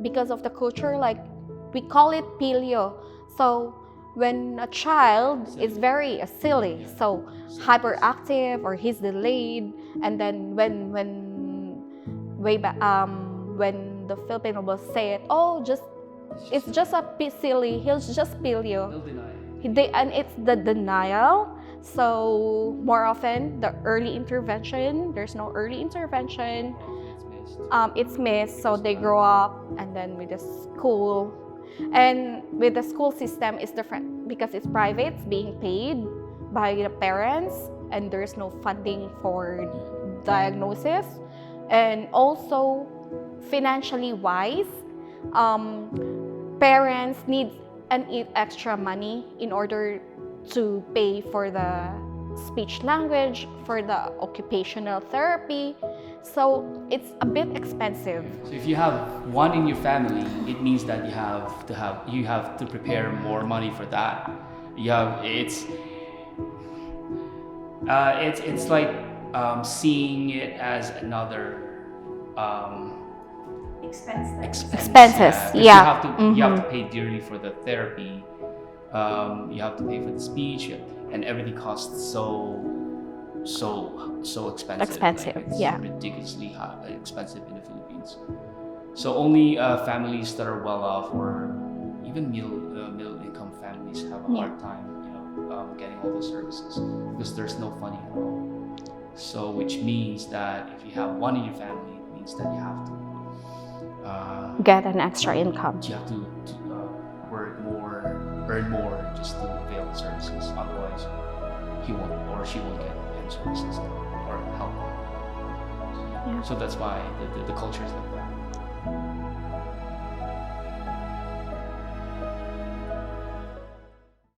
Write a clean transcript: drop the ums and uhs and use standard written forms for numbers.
because of the culture, like we call it pilio. So when a child is very silly, so hyperactive or he's delayed, and then when way back when the Filipino will say it, oh, just it's just a bit silly, he'll just pilio. They'll deny it. And it's the denial. So more often the early intervention, there's no early intervention. It's missed, so they grow up, and then with the school, and with the school system is different because it's private, it's being paid by the parents, and there's no funding for diagnosis. And also financially wise, parents need extra money in order to pay for the speech language, for the occupational therapy. So it's a bit expensive. So if you have one in your family, it means that you have to prepare more money for that. It's like seeing it as another Expenses. Yeah. You have to pay dearly for the therapy. You have to pay for the speech, and everything costs so expensive. Like, it's ridiculously expensive in the Philippines. So only families that are well off, or even middle income families, have a hard time, getting all those services because there's no funding at all. So which means that if you have one in your family, it means that you have to get an extra income. You have to work more, earn more, just to avail the services. Otherwise, he won't or she won't get any services or help. Yeah. So that's why the culture is like that.